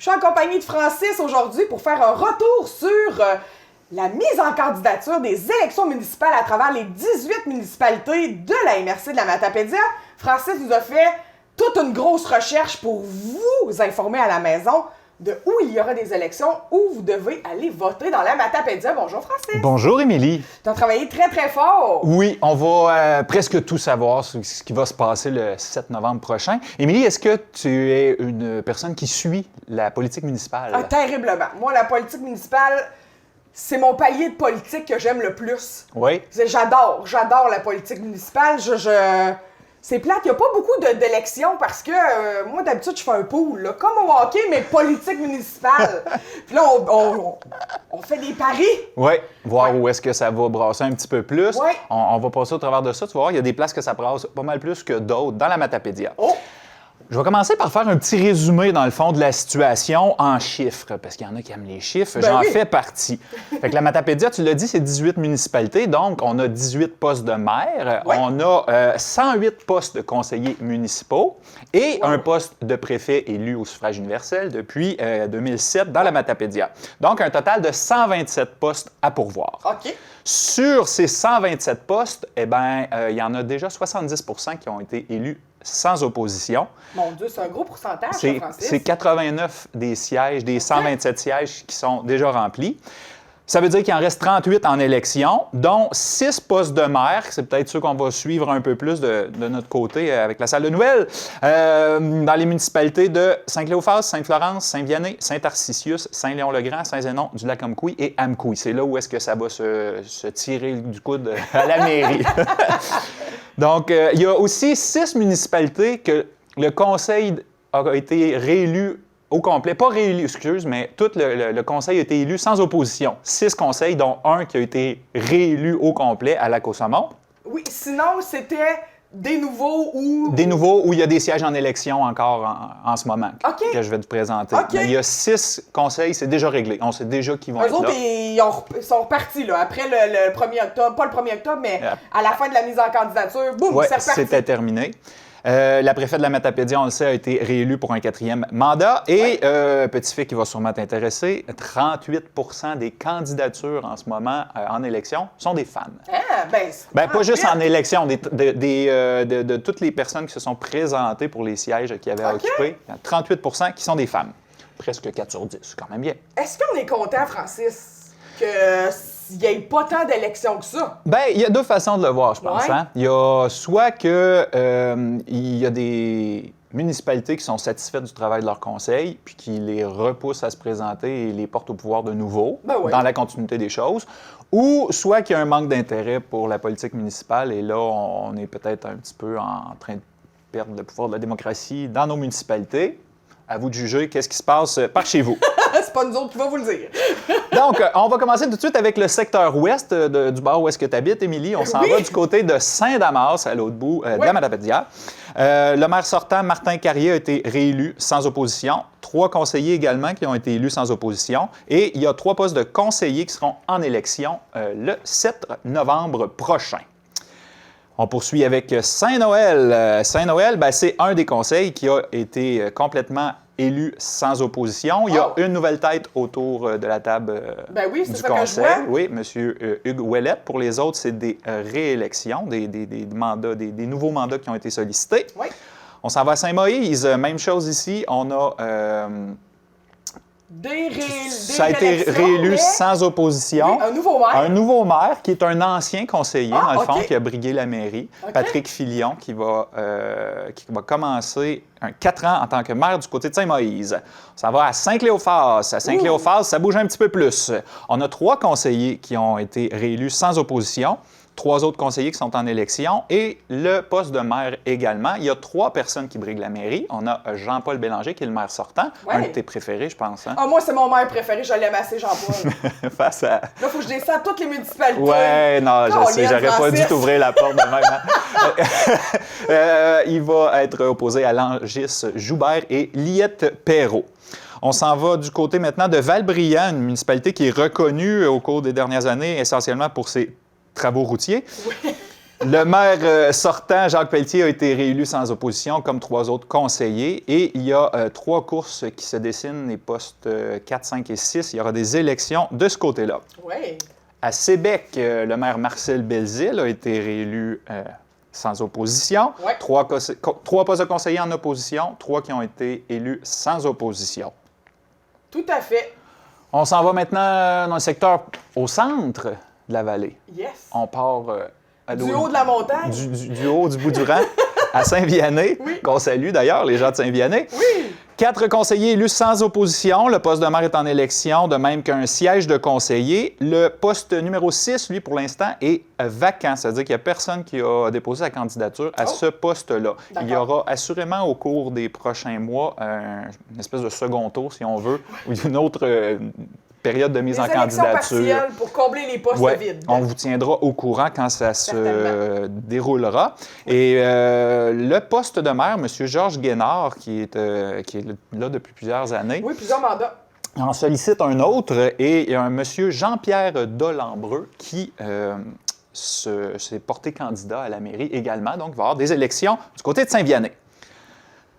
Je suis en compagnie de Francis aujourd'hui pour faire un retour sur la mise en candidature des élections municipales à travers les 18 municipalités de la MRC de la Matapédia. Francis nous a fait toute une grosse recherche pour vous informer à la maison de où il y aura des élections, où vous devez aller voter dans la Matapédia. Bonjour Francis. Bonjour Émilie. Tu as travaillé très très fort. Oui, on va presque tout savoir ce qui va se passer le 7 novembre prochain. Émilie, est-ce que tu es une personne qui suit la politique municipale? Ah, terriblement. Moi, la politique municipale, c'est mon palier de politique que j'aime le plus. Oui. J'adore la politique municipale. C'est plate, il n'y a pas beaucoup d'élections parce que moi, d'habitude, je fais un pool, là, comme au hockey, mais politique municipale. Puis là, on fait des paris. Oui, voir où est-ce que ça va brasser un petit peu plus. Ouais. On va passer au travers de ça. Tu vas voir, il y a des places que ça brasse pas mal plus que d'autres dans la Matapédia. Oh! Je vais commencer par faire un petit résumé, dans le fond, de la situation en chiffres, parce qu'il y en a qui aiment les chiffres. Ben J'en oui. fais partie. Fait que la Matapédia, tu l'as dit, c'est 18 municipalités, donc on a 18 postes de maire, Ouais. on a 108 postes de conseillers municipaux et Wow. un poste de préfet élu au suffrage universel depuis 2007 dans la Matapédia. Donc, un total de 127 postes à pourvoir. OK. Sur ces 127 postes, eh bien, il y en a déjà 70 qui ont été élus sans opposition. Mon Dieu, c'est un gros pourcentage, ça, C'est Francis. 89 des sièges, des 127 sièges qui sont déjà remplis. Ça veut dire qu'il en reste 38 en élection, dont 6 postes de maire. C'est peut-être ceux qu'on va suivre un peu plus de notre côté avec la salle de nouvelles. Dans les municipalités de Saint-Cléophas, Sainte-Florence, Saint-Vianney, Saint-Tarcisius, Saint-Léon-le-Grand, Saint-Zénon, du Lac-Amkoui et Amkoui. C'est là où est-ce que ça va se tirer du coude à la mairie. Donc, il y a aussi 6 municipalités que le conseil a été réélu au complet. Pas réélu, excuse, mais tout le conseil a été élu sans opposition. 6 conseils, dont un qui a été réélu au complet à Lac-aux-Saumons. Oui, sinon, c'était des nouveaux ou... Des nouveaux où il y a des sièges en élection encore en ce moment OK. que je vais te présenter. OK. Mais il y a 6 conseils, c'est déjà réglé. On sait déjà qui vont Eux être autres, là. ils sont repartis, là, après le 1er octobre. Pas le 1er octobre, mais à la fin de la mise en candidature, boum, Oui, c'est reparti. c'était terminé. La préfète de la Matapédia, on le sait, a été réélue pour un 4e mandat. Et, petit fait qui va sûrement t'intéresser, 38 des candidatures en ce moment en élection sont des femmes. Ah, Ben, pas juste en 38. élection, de toutes les personnes qui se sont présentées pour les sièges qu'ils avaient OK. occupés, il y a 38 qui sont des femmes. Presque 4 sur 10, c'est quand même bien. Est-ce qu'on est content, Francis, qu'il n'y ait pas tant d'élections que ça? Bien, il y a deux façons de le voir, je pense. Ouais. Hein? Il y a soit que il y a des municipalités qui sont satisfaites du travail de leur conseil, puis qui les repoussent à se présenter et les portent au pouvoir de nouveau, Ben oui. dans la continuité des choses, ou soit qu'il y a un manque d'intérêt pour la politique municipale, et là, on est peut-être un petit peu en train de perdre le pouvoir de la démocratie dans nos municipalités. À vous de juger qu'est-ce qui se passe par chez vous. C'est pas nous autres qui va vous le dire. Donc, on va commencer tout de suite avec le secteur ouest du bord où est-ce que tu habites, Émilie. On s'en Oui. va du côté de Saint-Damas, à l'autre bout de Oui. la Matapédia. Le maire sortant, Martin Carrier, a été réélu sans opposition. 3 conseillers également qui ont été élus sans opposition. Et il y a 3 postes de conseillers qui seront en élection le 7 novembre prochain. On poursuit avec Saint-Noël. Saint-Noël, ben, c'est un des conseils qui a été complètement élu sans opposition. Il y a Oh. une nouvelle tête autour de la table Ben oui, c'est du ça que je conseil. vois. Oui, M. Hugues Ouellette. Pour les autres, c'est des réélections, des mandats, des nouveaux mandats qui ont été sollicités. Oui. On s'en va à Saint-Moïse. Même chose ici. On a... ça a été réélections, réélu mais- sans opposition. Oui, un nouveau maire. Un nouveau maire qui est un ancien conseiller, Ah, dans le fond, OK. qui a brigué la mairie, OK. Patrick Filion, qui va commencer 4 ans en tant que maire du côté de Saint-Moïse. Ça va à Saint-Cléophas. À Saint-Cléophas, ça bouge un petit peu plus. On a 3 conseillers qui ont été réélus sans opposition. 3 autres conseillers qui sont en élection et le poste de maire également. Il y a 3 personnes qui briguent la mairie. On a Jean-Paul Bélanger, qui est le maire sortant, Ouais. un de tes préférés, je pense. Hein? Ah, moi, c'est mon maire préféré, je l'aime assez, Jean-Paul. Face à... Là, il faut que je descende toutes les municipalités. Ouais, non, je Colin, sais, j'aurais pas dû Francis. t'ouvrir la porte de même. Hein? Il va être opposé à Langis Joubert et Liette Perrault. On s'en va du côté maintenant de Valbriand, une municipalité qui est reconnue au cours des dernières années essentiellement pour ses travaux routiers. Le maire sortant, Jacques Pelletier, a été réélu sans opposition, comme 3 autres conseillers. Et il y a 3 courses qui se dessinent, les postes 4, 5 et 6. Il y aura des élections de ce côté-là. Oui. À Sébec, le maire Marcel Belzile a été réélu sans opposition. Ouais. 3 postes de conseillers en opposition, 3 qui ont été élus sans opposition. Tout à fait. On s'en va maintenant dans le secteur au centre de la vallée. Yes. On part Du haut de la montagne. du haut du bout du rang à Saint-Vianney, Oui. qu'on salue d'ailleurs, les gens de Saint-Vianney. Oui. 4 conseillers élus sans opposition. Le poste de maire est en élection, de même qu'un siège de conseiller. Le poste numéro 6, lui, pour l'instant, est vacant. C'est-à-dire qu'il n'y a personne qui a déposé sa candidature à ce poste-là. Il y aura assurément au cours des prochains mois une espèce de second tour, si on veut, ou une autre période de mise en candidature. Partielles pour combler les postes vides. On vous tiendra au courant quand ça se déroulera. Et le poste de maire, M. Georges Guénard, qui est là depuis plusieurs années, oui, plusieurs mandats. en sollicite un autre, et il y a un M. Jean-Pierre Dolembreux qui s'est porté candidat à la mairie également. Donc, il va y avoir des élections du côté de Saint-Vianney.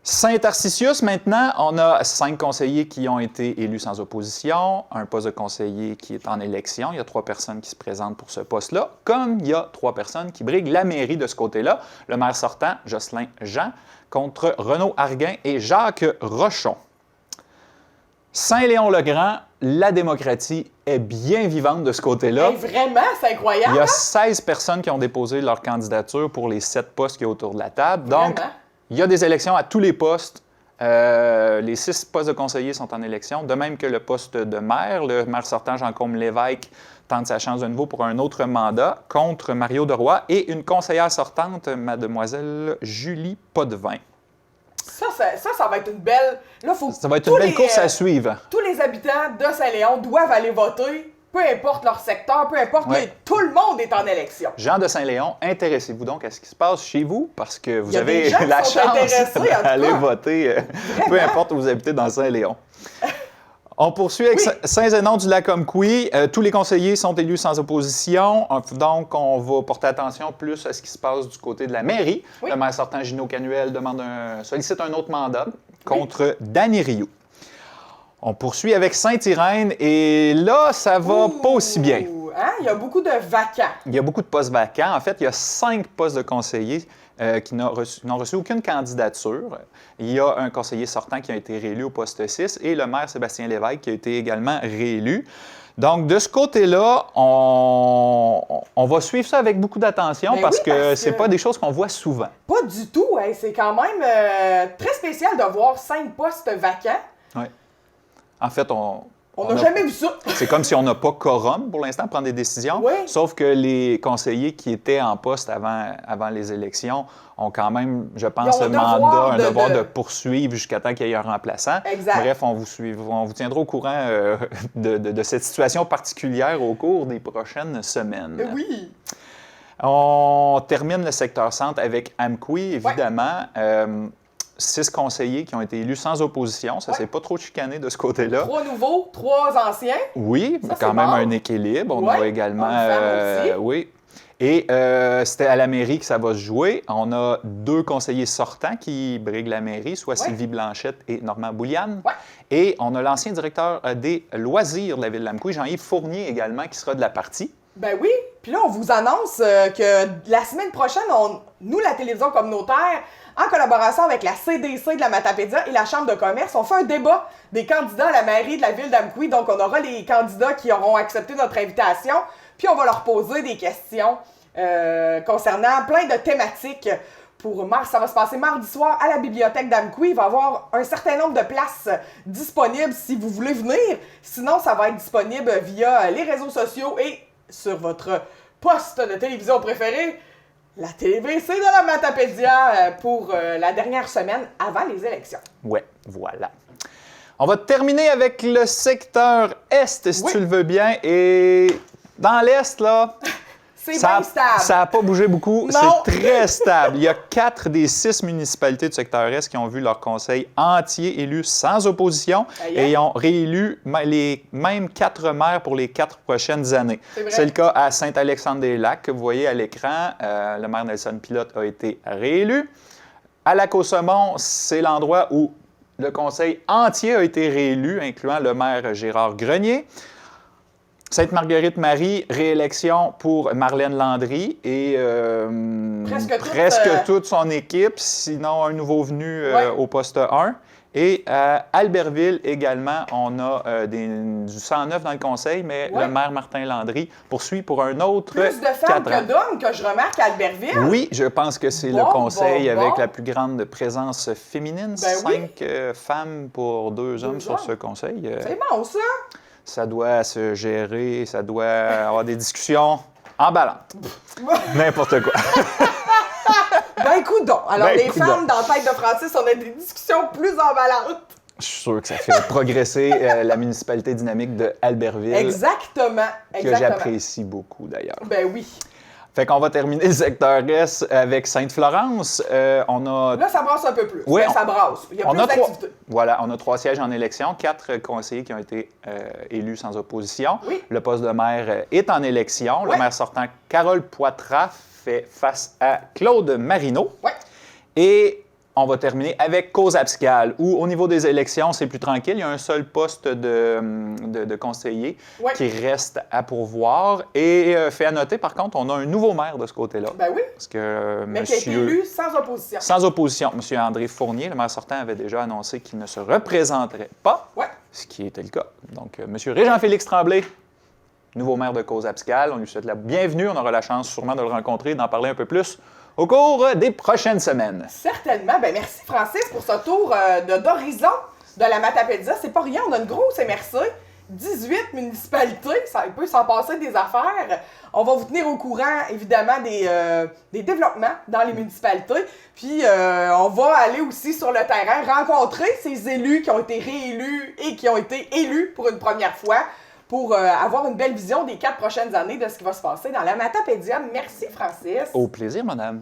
Saint-Tarcisius, maintenant, on a 5 conseillers qui ont été élus sans opposition, un poste de conseiller qui est en élection. Il y a 3 personnes qui se présentent pour ce poste-là, comme il y a 3 personnes qui briguent la mairie de ce côté-là. Le maire sortant, Jocelyn Jean, contre Renaud Arguin et Jacques Rochon. Saint-Léon-le-Grand, la démocratie est bien vivante de ce côté-là. Hey, vraiment, c'est incroyable. Il y a 16 personnes qui ont déposé leur candidature pour les 7 postes qui sont autour de la table. Donc, vraiment? Il y a des élections à tous les postes. Les 6 postes de conseillers sont en élection, de même que le poste de maire. Le maire sortant, Jean-Côme Lévesque, tente sa chance de nouveau pour un autre mandat contre Mario Deroy et une conseillère sortante, mademoiselle Julie Potvin. Ça va être une belle... Là, faut Ça va être une belle course à suivre. Tous les habitants de Saint-Léon doivent aller voter, peu importe leur secteur, peu importe, tout le monde est en élection. Gens de Saint-Léon, intéressez-vous donc à ce qui se passe chez vous, parce que vous Il y a avez des gens la qui sont chance intéressés, en tout d'aller cas. voter, peu importe où vous habitez dans Saint-Léon. On poursuit avec Saint-Zénon-du-Lac-Comquy. Tous les conseillers sont élus sans opposition. Donc, on va porter attention plus à ce qui se passe du côté de la mairie. Oui. Le maire sortant, Gino Canuel, sollicite un autre mandat contre Danny Rioux. On poursuit avec Saint-Irène et là, ça va pas aussi bien. Hein? Il y a beaucoup de vacants. Il y a beaucoup de postes vacants. En fait, il y a 5 postes de conseillers qui n'ont reçu aucune candidature. Il y a un conseiller sortant qui a été réélu au poste 6 et le maire Sébastien Lévesque qui a été également réélu. Donc, de ce côté-là, on va suivre ça avec beaucoup d'attention parce que c'est pas des choses qu'on voit souvent. Pas du tout. Hein? C'est quand même très spécial de voir 5 postes vacants. Oui. En fait, on n'a jamais vu ça. C'est comme si on n'a pas quorum pour l'instant à prendre des décisions. Oui. Sauf que les conseillers qui étaient en poste avant les élections ont quand même, je pense, un devoir de poursuivre jusqu'à temps qu'il y ait un remplaçant. Exact. Bref, on vous tiendra au courant de cette situation particulière au cours des prochaines semaines. Oui. On termine le secteur centre avec Amqui, évidemment. 6 conseillers qui ont été élus sans opposition. Ça ne s'est pas trop chicané de ce côté-là. 3 nouveaux, 3 anciens. Oui, ça, quand même un équilibre. On a également... aussi. Oui. Et c'était à la mairie que ça va se jouer. On a 2 conseillers sortants qui briguent la mairie, soit Sylvie Blanchette et Normand Bouliane. Ouais. Et on a l'ancien directeur des loisirs de la ville d'Amqui, Jean-Yves Fournier également, qui sera de la partie. Ben oui. Puis là, on vous annonce que la semaine prochaine, nous, la télévision communautaire, en collaboration avec la CDC de la Matapédia et la Chambre de commerce, on fait un débat des candidats à la mairie de la ville d'Amqui. Donc, on aura les candidats qui auront accepté notre invitation, puis on va leur poser des questions concernant plein de thématiques. Ça va se passer mardi soir à la bibliothèque d'Amqui. Il va y avoir un certain nombre de places disponibles si vous voulez venir. Sinon, ça va être disponible via les réseaux sociaux et sur votre poste de télévision préféré, la TVC de la Matapédia, pour la dernière semaine avant les élections. Ouais, voilà. On va terminer avec le secteur Est, si tu le veux bien. Et dans l'Est, là... C'est bien stable. Ça n'a pas bougé beaucoup. Non. C'est très stable. Il y a 4 des 6 municipalités du secteur Est qui ont vu leur conseil entier élu sans opposition et ils ont réélu les mêmes 4 maires pour les 4 prochaines années. C'est le cas à Saint-Alexandre-des-Lacs, que vous voyez à l'écran. Le maire Nelson Pilote a été réélu. À Lac-aux-Saumons, c'est l'endroit où le conseil entier a été réélu, incluant le maire Gérard Grenier. Sainte-Marguerite-Marie, réélection pour Marlène Landry et presque toute son équipe, sinon un nouveau venu au poste 1. Et à Albertville également, on a du 109 dans le conseil, mais le maire Martin Landry poursuit pour un autre 4 ans. Plus de femmes que d'hommes que je remarque à Albertville. Oui, je pense que c'est le conseil avec la plus grande présence féminine. 5 femmes pour 2 hommes sur ce conseil. C'est bon, ça! Ça doit se gérer, ça doit avoir des discussions emballantes. N'importe quoi. Ben, coudonc. Alors, les femmes dans la tête de Francis, on a des discussions plus emballantes. Je suis sûr que ça fait progresser la municipalité dynamique de Albertville. Exactement. Que j'apprécie beaucoup, d'ailleurs. Ben oui. Fait qu'on va terminer le secteur Est avec Sainte-Florence. On a... Là, ça brasse un peu plus. Oui, ça brasse. Il y a plus d'activité. Voilà, on a 3 sièges en élection, 4 conseillers qui ont été élus sans opposition. Oui. Le poste de maire est en élection. Le maire sortant, Carole Poitras, fait face à Claude Marino. Oui. Et on va terminer avec Cause-Abscale, où au niveau des élections, c'est plus tranquille. Il y a un seul poste de conseiller qui reste à pourvoir. Et fait à noter, par contre, on a un nouveau maire de ce côté-là. Ben oui. Parce que mais qui a été élu sans opposition. Sans opposition. M. André Fournier, le maire sortant, avait déjà annoncé qu'il ne se représenterait pas, ce qui était le cas. Donc, M. Régent-Félix Tremblay, nouveau maire de Cause-Abscale, on lui souhaite la bienvenue. On aura la chance sûrement de le rencontrer et d'en parler un peu plus au cours des prochaines semaines. Certainement. Ben merci, Francis, pour ce tour d'horizon de la Matapédia. C'est pas rien, on a une grosse MRC. 18 municipalités, ça peut s'en passer des affaires. On va vous tenir au courant, évidemment, des développements dans les municipalités. Puis, on va aller aussi sur le terrain rencontrer ces élus qui ont été réélus et qui ont été élus pour une première fois pour avoir une belle vision des 4 prochaines années de ce qui va se passer dans la Matapédia. Merci, Francis. Au plaisir, madame.